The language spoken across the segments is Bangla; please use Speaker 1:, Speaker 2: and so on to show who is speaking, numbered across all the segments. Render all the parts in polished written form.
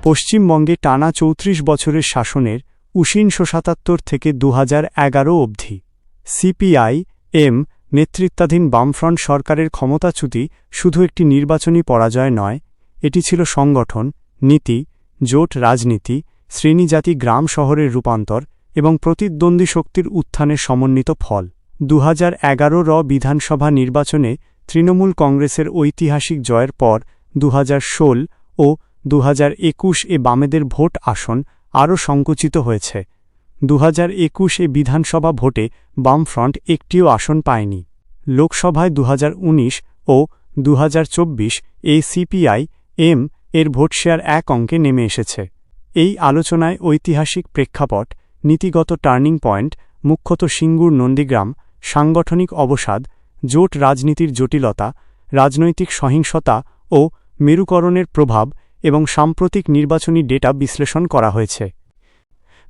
Speaker 1: পশ্চিমবঙ্গে টানা ৩৪ বছরের শাসনের ১৯৭৭ থেকে ২০১১ অবধি সিপিআই-এম নেতৃত্বাধীন বামফ্রন্ট সরকারের ক্ষমতাচ্যুতি শুধু একটি নির্বাচনী পরাজয় নয়, এটি ছিল সংগঠন, নীতি, জোট রাজনীতি, শ্রেণীজাতি গ্রাম শহরের রূপান্তর এবং প্রতিদ্বন্দ্বী শক্তির উত্থানের সমন্বিত ফল। ২০১১ বিধানসভা নির্বাচনে তৃণমূল কংগ্রেসের ঐতিহাসিক জয়ের পর ২০১৬ ও ২০২১ বামেদের ভোট আসন আরও সংকুচিত হয়েছে। ২০২১ বিধানসভা ভোটে বামফ্রন্ট একটিও আসন পায়নি। লোকসভায় ২০১৯ ও ২০২৪ সিপিআই-এম এর ভোট শেয়ার এক অঙ্কে নেমে এসেছে। এই আলোচনায় ঐতিহাসিক প্রেক্ষাপট, নীতিগত টার্নিং পয়েন্ট, মুখ্যত সিঙ্গুর নন্দীগ্রাম, সাংগঠনিক অবসাদ, জোট রাজনীতির জটিলতা, রাজনৈতিক সহিংসতা ও মেরুকরণের প্রভাব এবং সাম্প্রতিক নির্বাচনী ডেটা বিশ্লেষণ করা হয়েছে।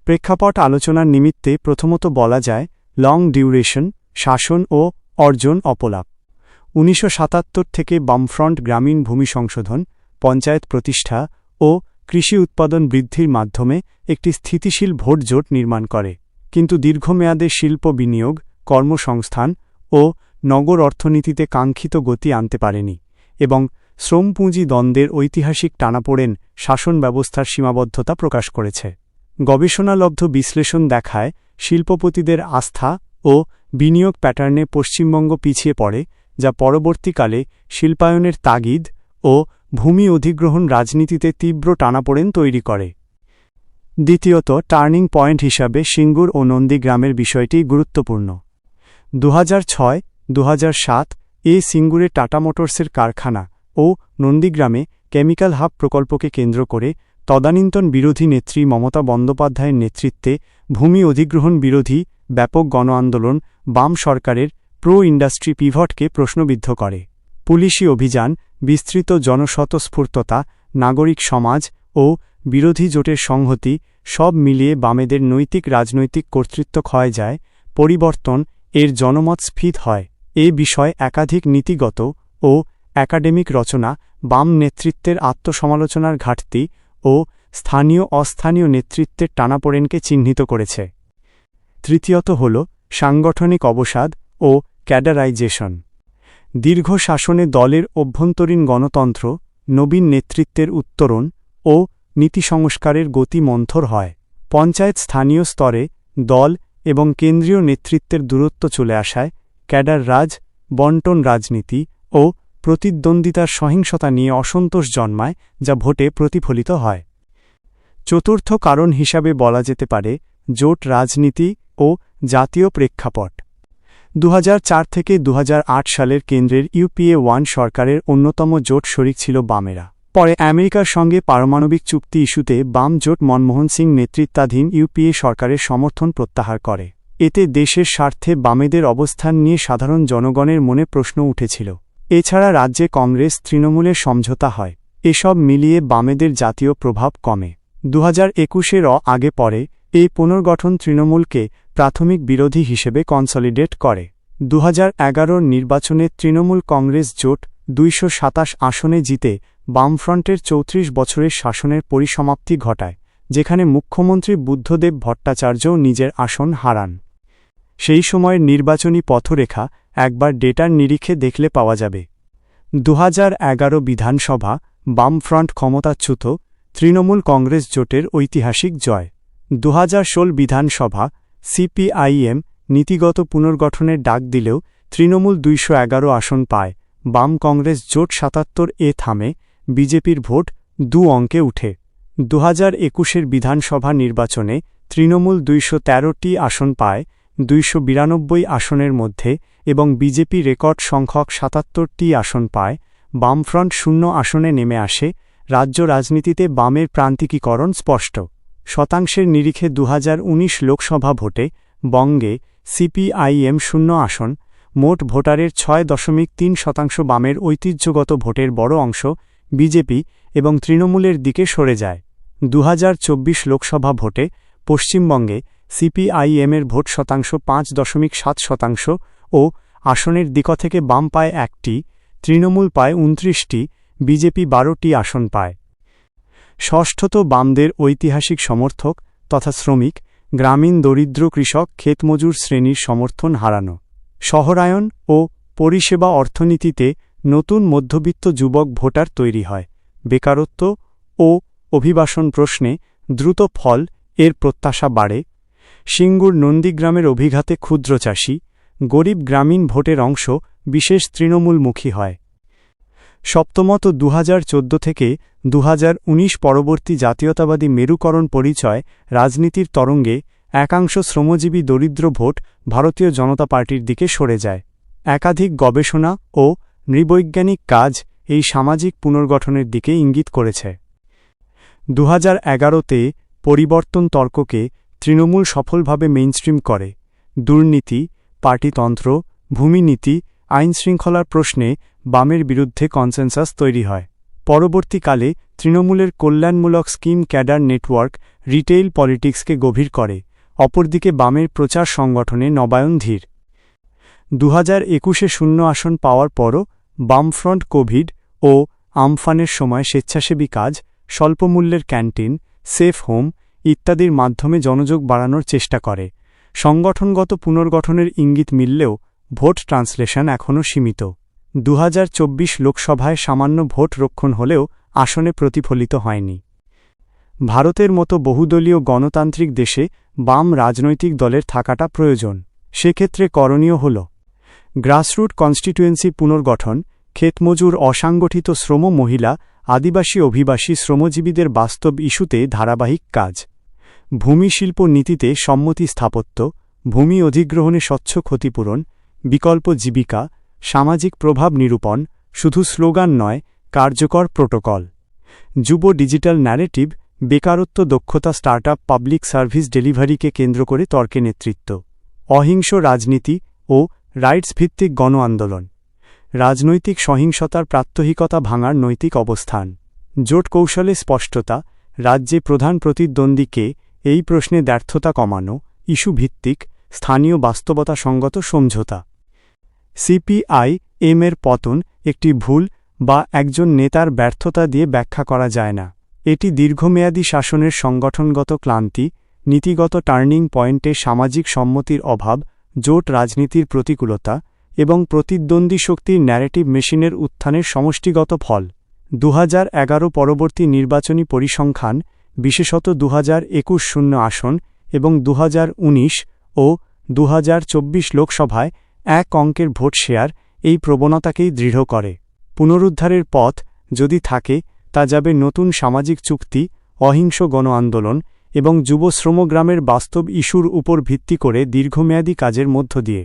Speaker 1: প্রেক্ষাপট আলোচনার নিমিত্তে প্রথমত বলা যায় লং ডিউরেশন, শাসন ও অর্জন অপলাপ। ১৯৭৭ থেকে বামফ্রন্ট গ্রামীণ ভূমি সংশোধন, পঞ্চায়েত প্রতিষ্ঠা ও কৃষি উৎপাদন বৃদ্ধির মাধ্যমে একটি স্থিতিশীল ভোট জোট নির্মাণ করে, কিন্তু দীর্ঘমেয়াদে শিল্প বিনিয়োগ, কর্মসংস্থান ও নগর অর্থনীতিতে কাঙ্ক্ষিত গতি আনতে পারেনি এবং শ্রমপুঁজি দ্বন্দ্বের ঐতিহাসিক টানাপোড়েন শাসন ব্যবস্থার সীমাবদ্ধতা প্রকাশ করেছে। গবেষণালব্ধ বিশ্লেষণ দেখায় শিল্পপতিদের আস্থা ও বিনিয়োগ প্যাটার্নে পশ্চিমবঙ্গ পিছিয়ে পড়ে, যা পরবর্তীকালে শিল্পায়নের তাগিদ ও ভূমি অধিগ্রহণ রাজনীতিতে তীব্র টানাপোড়েন তৈরি করে। দ্বিতীয়ত, টার্নিং পয়েন্ট হিসাবে সিঙ্গুর ও নন্দীগ্রামের বিষয়টি গুরুত্বপূর্ণ। ২০০৬-২০০৭ সিঙ্গুরে টাটা মোটরসের কারখানা ও নন্দীগ্রামে কেমিক্যাল হাব প্রকল্পকে কেন্দ্র করে তদানীন্তন বিরোধী নেত্রী মমতা বন্দ্যোপাধ্যায়ের নেতৃত্বে ভূমি অধিগ্রহণ বিরোধী ব্যাপক গণ আন্দোলন বাম সরকারের প্রো ইন্ডাস্ট্রি পিভটকে প্রশ্নবিদ্ধ করে। পুলিশি অভিযান, বিস্তৃত জনস্বতঃস্ফূর্ততা, নাগরিক সমাজ ও বিরোধী জোটের সংহতি সব মিলিয়ে বামেদের নৈতিক রাজনৈতিক কর্তৃত্ব ক্ষয় যায়, পরিবর্তন এর জনমত স্ফীত হয়। এ বিষয়ে একাধিক নীতিগত ও একাডেমিক রচনা বাম নেতৃত্বের আত্মসমালোচনার ঘাটতি ও স্থানীয় অস্থানীয় নেতৃত্বের টানাপোড়েনকে চিহ্নিত করেছে। তৃতীয়ত হল সাংগঠনিক অবসাদ ও ক্যাডারাইজেশন। দীর্ঘ শাসনে দলের অভ্যন্তরীণ গণতন্ত্র, নবীন নেতৃত্বের উত্তরণ ও নীতি সংস্কারের গতি মন্থর হয়। পঞ্চায়েত স্থানীয় স্তরে দল এবং কেন্দ্রীয় নেতৃত্বের দূরত্ব চলে আসায় ক্যাডার রাজ, বণ্টন রাজনীতি ও প্রতিদ্বন্দ্বিতার সহিংসতা নিয়ে অসন্তোষ জন্মায়, যা ভোটে প্রতিফলিত হয়। চতুর্থ কারণ হিসাবে বলা যেতে পারে জোট রাজনীতি ও জাতীয় প্রেক্ষাপট। ২০০৪ থেকে ২০০৮ সালের কেন্দ্রের ইউপিএ-1 সরকারের অন্যতম জোট শরিক ছিল বামেরা। পরে আমেরিকার সঙ্গে পারমাণবিক চুক্তি ইস্যুতে বাম জোট মনমোহন সিং নেতৃত্বাধীন ইউপিএ সরকারের সমর্থন প্রত্যাহার করে। এতে দেশের স্বার্থে বামেদের অবস্থান নিয়ে সাধারণ জনগণের মনে প্রশ্ন উঠেছিল। এছাড়া রাজ্যে কংগ্রেস তৃণমূলের সমঝোতা হয়। এসব মিলিয়ে বামেদের জাতীয় প্রভাব কমে। ২০২১ আগে পরে এই পুনর্গঠন তৃণমূলকে প্রাথমিক বিরোধী হিসেবে কনসলিডেট করে। ২০১১ নির্বাচনে তৃণমূল কংগ্রেস জোট ২২৭ আসনে জিতে বামফ্রন্টের ৩৪ বছরের শাসনের পরিসমাপ্তি ঘটায়, যেখানে মুখ্যমন্ত্রী বুদ্ধদেব ভট্টাচার্যও নিজের আসন হারান। সেই সময়ের নির্বাচনী পথরেখা একবার ডেটার নিরিখে দেখলে পাওয়া যাবে। ২০১১ বিধানসভা বামফ্রন্ট ক্ষমতাচ্যুত, তৃণমূল কংগ্রেস জোটের ঐতিহাসিক জয়। ২০১৬ বিধানসভা সিপিআইএম নীতিগত পুনর্গঠনের ডাক দিলেও তৃণমূল ২১১ আসন পায়, বাম কংগ্রেস জোট ৭৭ থামে, বিজেপির ভোট ২ অঙ্কে উঠে। ২০২১ বিধানসভা নির্বাচনে তৃণমূল ২১৩টি আসন পায় ২৯২ আসনের মধ্যে এবং বিজেপি রেকর্ড সংখ্যক ৭৭টি আসন পায়। বামফ্রন্ট ০ আসনে নেমে আসে। রাজ্য রাজনীতিতে বামের প্রান্তিকীকরণ স্পষ্ট। শতাংশের নিরিখে ২০১৯ লোকসভা ভোটে বঙ্গে সিপিআইএম ০ আসন, মোট ভোটারের ৬.৩% বামের ঐতিহ্যগত ভোটের বড় অংশ বিজেপি এবং তৃণমূলের দিকে সরে যায়। ২০২৪ লোকসভা ভোটে পশ্চিমবঙ্গে সিপিআইএমের ভোট শতাংশ ৫.৭% ও আসনের দিক থেকে বাম পায় ১টি, তৃণমূল পায় ২৯টি, বিজেপি ১২টি আসন পায়। ষষ্ঠত বামদের ঐতিহাসিক সমর্থক তথা শ্রমিক, গ্রামীণ দরিদ্র কৃষক ক্ষেতমজুর শ্রেণীর সমর্থন হারানো। শহরায়ন ও পরিষেবা অর্থনীতিতে নতুন মধ্যবিত্ত যুবক ভোটার তৈরি হয়। বেকারত্ব ও অভিবাসন প্রশ্নে দ্রুত ফল এর প্রত্যাশা বাড়ে। সিঙ্গুর নন্দীগ্রামের অভিঘাতে ক্ষুদ্র চাষী, গরিব গ্রামীণ ভোটের অংশ বিশেষ তৃণমূলমুখী হয়। সপ্তমত 2014 থেকে 2019 পরবর্তী জাতীয়তাবাদী মেরুকরণ পরিচয় রাজনীতির তরঙ্গে একাংশ শ্রমজীবী দরিদ্র ভোট ভারতীয় জনতা পার্টির দিকে সরে যায়। একাধিক গবেষণা ও নৃবৈজ্ঞানিক কাজ এই সামাজিক পুনর্গঠনের দিকে ইঙ্গিত করেছে। 2011তে পরিবর্তন তর্ককে তৃণমূল সফলভাবে মেইনস্ট্রিম করে। দুর্নীতি, পার্টিতন্ত্র, ভূমিনীতি, আইনশৃঙ্খলার প্রশ্নে বামের বিরুদ্ধে কনসেনসাস তৈরি হয়। পরবর্তীকালে তৃণমূলের কল্যাণমূলক স্কিম ক্যাডার নেটওয়ার্ক রিটেইল পলিটিক্সকে গভীর করে। অপরদিকে বামের প্রচার সংগঠনে নবায়ন ধীর। 2021-এ শূন্য আসন পাওয়ার পরও বামফ্রন্ট কোভিড ও আমফানের সময় স্বেচ্ছাসেবী কাজ, স্বল্পমূল্যের ক্যান্টিন, সেফ হোম ইত্যাদির মাধ্যমে জনযোগ বাড়ানোর চেষ্টা করে। সংগঠনগত পুনর্গঠনের ইঙ্গিত মিললেও ভোট ট্রান্সলেশন এখনও সীমিত। 2024 লোকসভায় সামান্য ভোট রক্ষণ হলেও আসনে প্রতিফলিত হয়নি। ভারতের মতো বহুদলীয় গণতান্ত্রিক দেশে বাম রাজনৈতিক দলের থাকাটা প্রয়োজন। সেক্ষেত্রে করণীয় হল গ্রাসরুট কনস্টিটুয়েন্সি পুনর্গঠন, ক্ষেতমজুর, অসাংগঠিত শ্রম, মহিলা, আদিবাসী, অভিবাসী শ্রমজীবীদের বাস্তব ইস্যুতে ধারাবাহিক কাজ, ভূমি শিল্প নীতিতে সম্মতি স্থাপত্য, ভূমি অধিগ্রহণে স্বচ্ছ ক্ষতিপূরণ, বিকল্প জীবিকা, সামাজিক প্রভাব নিরূপণ, শুধু স্লোগান নয়, কার্যকর প্রোটোকল, যুব ডিজিটাল ন্যারেটিভ, বেকারত্ব, দক্ষতা, স্টার্টআপ, পাবলিক সার্ভিস ডেলিভারিকে কেন্দ্র করে তর্কে নেতৃত্ব, অহিংস রাজনীতি ও রাইটস ভিত্তিক গণ আন্দোলন, রাজনৈতিক সহিংসতার প্রাত্যহিকতা ভাঙার নৈতিক অবস্থান, জোট কৌশলে স্পষ্টতা, রাজ্যে প্রধান প্রতিদ্বন্দ্বীকে এই প্রশ্নে ব্যর্থতা কমানো, ইস্যু ভিত্তিক, স্থানীয় বাস্তবতা সঙ্গত সমঝোতা। সিপিআই এম-এর পতন একটি ভুল বা একজন নেতার ব্যর্থতা দিয়ে ব্যাখ্যা করা যায় না। এটি দীর্ঘমেয়াদী শাসনের সংগঠনগত ক্লান্তি, নীতিগত টার্নিং পয়েন্টে সামাজিক সম্মতির অভাব, জোট রাজনীতির প্রতিকূলতা এবং প্রতিদ্বন্দ্বী শক্তির ন্যারেটিভ মেশিনের উত্থানের সমষ্টিগত ফল। 2011 পরবর্তী নির্বাচনী পরিসংখ্যান, বিশেষত 2021 শূন্য আসন এবং 2019 ও 2024 লোকসভায় এক অঙ্কের ভোট শেয়ার এই প্রবণতাকেই দৃঢ় করে। পুনরুদ্ধারের পথ যদি থাকে তা যাবে নতুন সামাজিক চুক্তি, অহিংস গণ আন্দোলন এবং যুব শ্রমগ্রামের বাস্তব ইস্যুর উপর ভিত্তি করে দীর্ঘমেয়াদী কাজের মধ্য দিয়ে।